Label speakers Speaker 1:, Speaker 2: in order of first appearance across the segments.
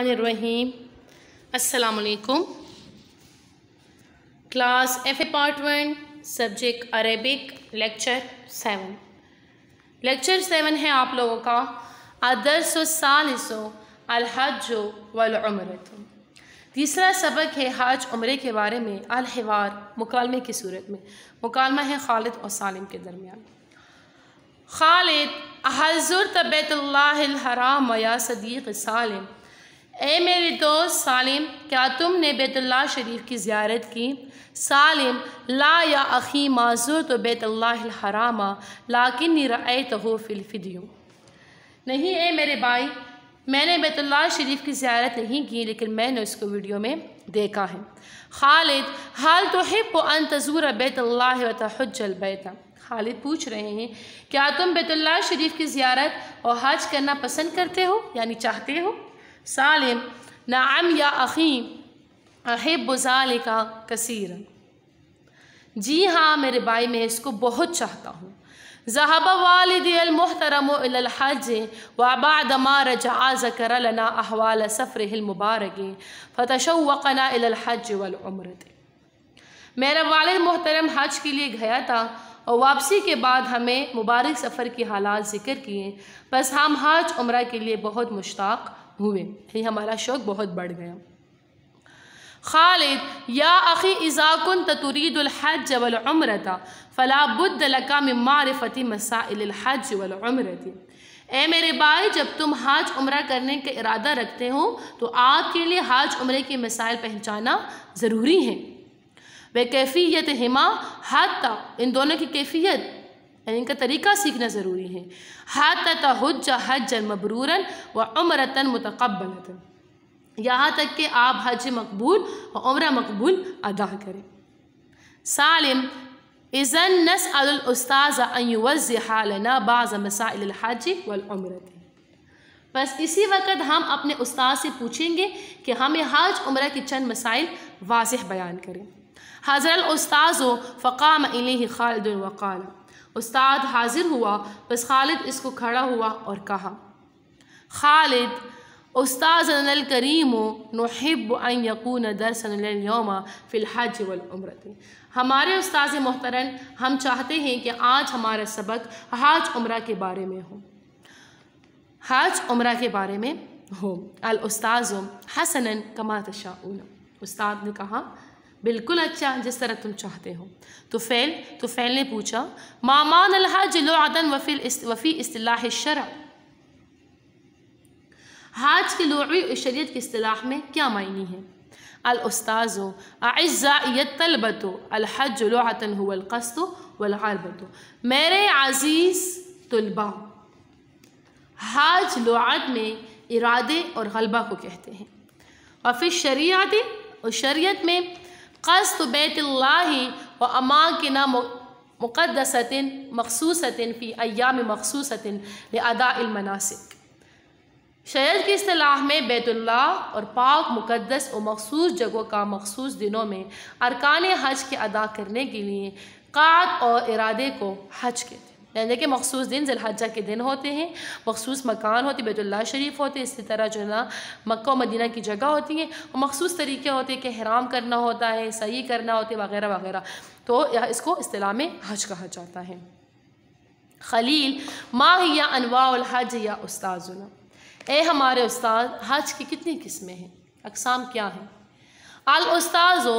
Speaker 1: बिस्मिल्लाहिर्रहमानिर्रहीम। अस्सलामुअलैकुम। Class F part 1 subject Arabic lecture 7 है आप लोगों का अदर्सु सालिसु अल हज्जु वल उम्रतु। तीसरा सबक है हज उम्रे के बारे में। अल हिवार मुकालमे की सूरत में। मुकालमा है खालिद और सालिम के दरमियान। खालिद हज़ुरत बैतुल्लाहिल हराम या सदीक़ सालिम, ए मेरे दोस्त सालिम क्या तुमने बैतुल्लाह शरीफ की ज़ियारत की? सालिम ला या अख़ी माज़ूर तो बैतुल्लाहिल हरामा लाकिन्नी रअयतहु फ़िल वीडियो। नहीं ए मेरे भाई, मैंने बैतुल्लाह शरीफ की ज़ियारत नहीं की, लेकिन मैंने उसको वीडियो में देखा है। खालिद हाल तुहिब्बु अन तज़ूर बैतुल्लाह व तहज्जुल बैत। खालिद पूछ रहे हैं क्या तुम बैतुल्लाह शरीफ की ज़ियारत और हज करना पसंद करते हो, यानी चाहते हो? सालिम नअम या अख़ी अहिब्बु ज़ालिका कसीरन। जी हाँ मेरे भाई, मैं इसको बहुत चाहता हूँ। ज़हबा वालिदी अल मुहतरमु इलल हज व बअद मा रजअ ज़करा लना अहवाल सफ़रिहिल मुबारक फ़तशव्वक़ना इलल हज वल उम्रति। मेरा वालिद मोहतरम हज के लिए गया था और वापसी के बाद हमें मुबारक सफ़र की हालात ज़िक्र किए, बस हम हज उम्रा के लिए बहुत मुश्ताक़ हुए, यानी हमारा शौक़ बहुत बढ़ गया। खालिद या अख़ी इज़ा कुन्त तुरीदुल हज वल उम्रता फ़ला बुद्द लका मिन मारिफ़ति मसाइलिल हज वल उम्रति। ए मेरे भाई, जब तुम हज उम्रा करने का इरादा रखते हो तो आपके लिए हज उम्रे के मसाइल पहचाना ज़रूरी है। वे कैफ़ियत हिमा हत्ता, इन दोनों की कैफ़ियत यानी इनका तरीका सीखना ज़रूरी है। हत्ता तहुज्ज हज्जन मबरूरन व उम्रतन मुतक़ब्बलतन, यहाँ तक कि आप हज मकबूल और उम्रा मकबूल अदा करें। सालिम इज़न नस्अलुल उस्ताज़ अन युवज़्ज़िह लना बाज़ मसाइलिल हज वल उम्रति। बस इसी वक्त हम अपने उस्ताद से पूछेंगे कि हमें हज उम्रा की चंद मसाइल वाज़ेह बयान करें। हज़रल उस्ताज़ो फ़क़ाम इलैहि खालिद व क़ाल। उस्ताद हाजिर हुआ, बस खालिद इसको खड़ा हुआ और कहा, खालिद उस्ताज़नल करीमो नुहिब्बु अन यकून दरसन लिल यौमा फ़िल हज वल उम्रति। हमारे उस्ताद मोहतरम, हम चाहते हैं कि आज हमारा सबक हज उम्रा के बारे में हो, हज उम्रा के बारे में हो। अल उस्ताज़ो हसनन कमा तशाऊन। उस्ताद ने कहा बिल्कुल अच्छा, जिस तरह तुम चाहते हो। तो फ़ैल ने पूछा मामान अल हज लुअतन वफ़ी इस्तिलाह शरअ। हज की लुग़वी शरीयत की इस्तिलाह में क्या मायनी है? अल उस्ताज़ो अइज़्ज़ाइयत तलबतो अल हज लुअतन हुवल क़स्दु वल ग़रबतो। मेरे अज़ीज़ तुलबा, हज लुअत में इरादे और गलबा को कहते हैं। वफ़ी शरीयत, और शरीयत में क़स्द बैतुल्लाहि व अमाकिना मुक़द्दसतिन मख़सूसतिन फ़ी अय्याम मख़सूसतिन लिअदाइल मनासिक। शरीयत की इस्तिलाह में बैतुल्लाह और पाक मुक़द्दस और मख़सूस जगहों का मख़सूस दिनों में अरकान हज के अदा करने के लिए क़ाद और इरादे को हज कहते हैं। यानी कि मख़सूस दिन ज़िलहज्जा के दिन होते हैं, मख़सूस मकान होते, बैतुल्लाह शरीफ होते, इसी तरह जो है ना मक्का और मदीना की जगह होती हैं, और मख़सूस तरीके होते हैं कि ihram करना होता है, सही करना होता है वगैरह वगैरह। तो यह इसको इस्तिलाह में हज कहा जाता है। खलील मा हिया अनवाउल हज या उस्ताज़ुना। ए हमारे उस्ताद, हज की कितनी किस्में हैं, अक़साम क्या हैं? अल उस्ताज़ो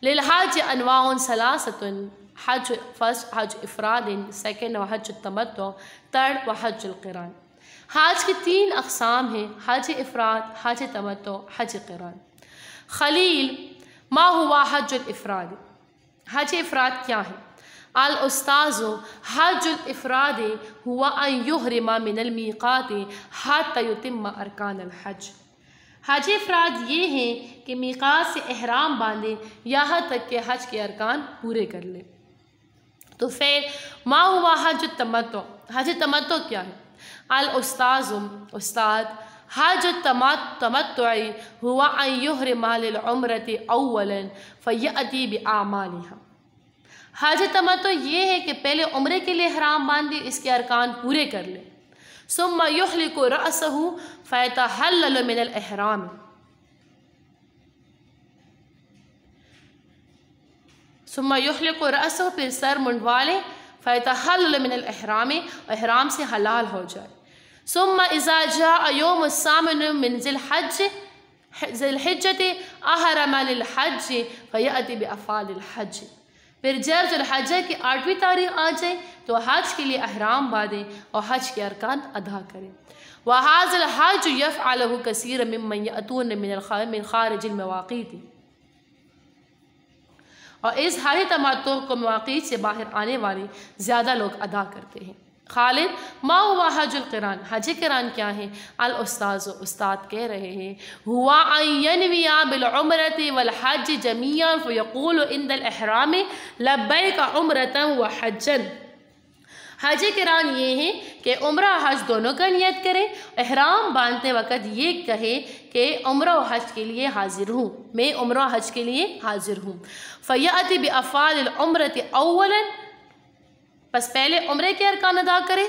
Speaker 1: लिल हज अनवाउन सलासतुन। हज फर्स्ट हज इफ़रादिन, सेकेंड व हज तमत्तु, थर्ड व हज क़िरान। हज की 3 अक़साम हैं, हज इफ़राद, हज तमत्तु, हज क़िरान। खलील मा हुआ हज इफ़राद। हज इफ़राद क्या है? अल उस्ताज़ो हज इफ़राद हुआ अन युहरिमा मिनल मीक़ाति हत्ता युतिम्मा अरकानल हज। हज इफ़राद ये है कि मीक़ात से ihram बांधे यहाँ तक कि हज के अरकान पूरे कर ले। तो फिर मा हुआ हज तमत्तु। हज तमत्तु क्या है? अल उस्ताज़ो उस्ताद हज तमत्तु हुआ अन युहरिमा लिल उम्रति अव्वलन फ़यअती बिअमालिहा। हज तमत्तु ये है कि पहले उम्रे के लिए ihram बांधे, इसके अरकान पूरे कर ले, सुम्मा युहलिकु रअसहु फयतहल्ललु मिनल इहराम, सुम्मा युहलिकु रअसहु, फिर सर मुंडवाले, फयतहल्ललु मिनल इहराम, इहराम से हलाल हो जाए। सुम्मा इज़ा जाअ यौम सामिन मिन ज़िलहिज्जति अहरम लिल हज फयअति बिअफ़आलिल हज, फिर जब ज़ुल्हिज्जा की 8वीं तारीख आ जाए तो हज के लिए अहराम बांधे और हज के अरकान अदा करें। वहाज़ल हज यफ़अलहु कसीर मिम्मन यअतून मिन खारिजिल मवाक़ीत, और इस हज तमत्तु को मवाक़ीत से बाहर आने वाले ज़्यादा लोग अदा करते हैं। खालिद मा हुआ हजुल क़िरान, हज क़िरान क्या है? अल उस्ताज़, उस्ताद कह रहे हैं, हुआ अन यनविया बिल उम्रति वल हज जमीअन फ़यक़ूलु इंदल इहराम लब्बैक उम्रतन व हज्जन। हज क़िरान ये है कि उम्रा हज दोनों का नियत करें, इहराम बांधते वक़्त ये कहे कि उम्रा व हज के लिए हाजिर हूँ, मैं उम्रा हज के लिए हाजिर हूँ। फ़यअति बिअफ़आलिल उम्रति अव्वलन, बस पहले उम्रे के अरकान अदा करे।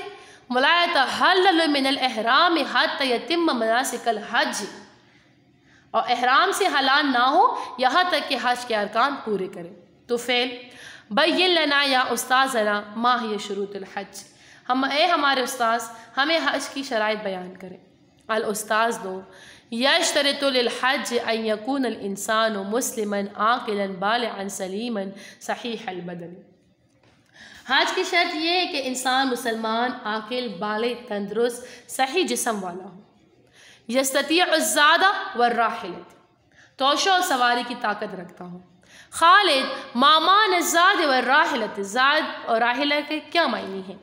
Speaker 1: वला यतहल्ललु मिनल इहराम हत्ता यतिम्म मनासिकल हज, और इहराम से हलाल ना हो यहाँ तक कि हज के अरकान पूरे करें। तो फ़ेल बय्यिन लना या उस्ताज़ना मा हिय शुरूतुल हज, हमारे उस्ताज़ हमें हज की शराइत बयान करें। अल उस्ताज़ दो यश्तरितु लिल हज अन यकूनल इंसानु मुस्लिमन आक़िलन बालिग़न सलीमन सहीहल बदन, हज की शर्त यह है कि इंसान मुसलमान, आकिल, बालिग़, तंदुरुस्त, सही जिस्म वाला हो। यस्ततिअ ज़ादा व राहिलत, तोशो और सवारी की ताकत रखता हो। खालिद मामान ज़ाद व राहिलत, ज़ाद और राहिला के क्या मायने हैं?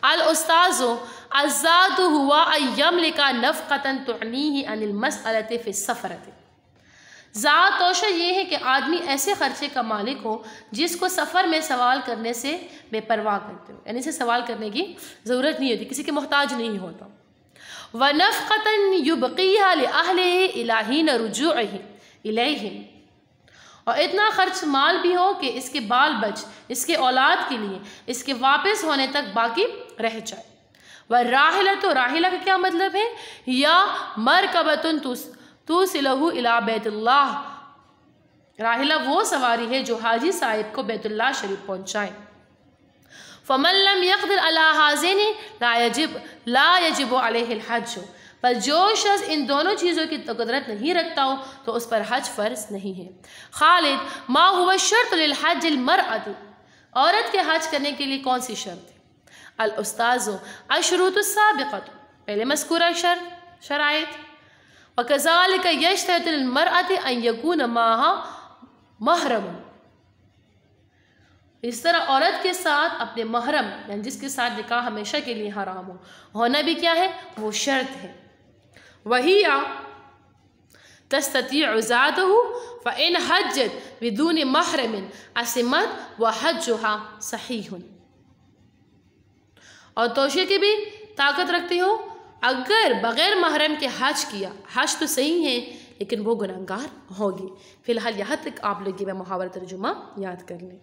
Speaker 1: अल उस्ताज़ो अज़्ज़ाद हुआ यमलिका नफ़क़तन तुअनीही अनिल मसअलति फ़ी सफ़रति, ज़ात तोशा ये है कि आदमी ऐसे ख़र्चे का मालिक हो जिसको सफ़र में सवाल करने से बेपरवाह करते हो, यानी से सवाल करने की ज़रूरत नहीं होती, किसी के मोहताज नहीं होता। व नफ़क़तन युबक़ीहा लिअहलिही इला हीन रुजूइही इलैहिम, और इतना ख़र्च माल भी हो कि इसके बाल बच, इसके औलाद के लिए इसके वापस होने तक बाकी रह जाए। व राहिला, तो राहिला का क्या मतलब है? या मरकबतुन तुसिलहु इला बैतुल्लाह, राहिला वो सवारी है जो हाजी साहिब को बैतुल्लाह शरीफ पहुँचाए। फ़मन लम यक़दिर अला हाज़िनी ला यजिबु अलैहिल हज, पर जो शख्स इन दोनों चीज़ों की कुदरत नहीं रखता हो तो उस पर हज फ़र्ज नहीं है। खालिद मा हुवा शर्त लिल हज्जिल मरअति, औरत के हज करने के लिए कौन सी शर्त है? अल उस्ताज़ो अशरूतुस साबिक़तु, पहले मज़कूरा शराइत। व कज़ालिका यश्तरितु लिल मरअति अन यकून माहा महरम, इस तरह औरत के साथ अपने महरम, यानी जिसके साथ निकाह हमेशा के लिए हराम हो, होना भी क्या है? वो शर्त है। वहिया तस्ततीअ ज़ातहु फ़इन हज्जत बिदून महरमिन असिमत व हज्जुहा सहीहुन, और तोशे की भी ताकत रखती हो, अगर बग़ैर महरम के हज किया, हज तो सही है लेकिन वो गुनहगार होगी। फ़िलहाल यहाँ तक आप लोग ये मुहावरा तर्जुमा याद कर लें।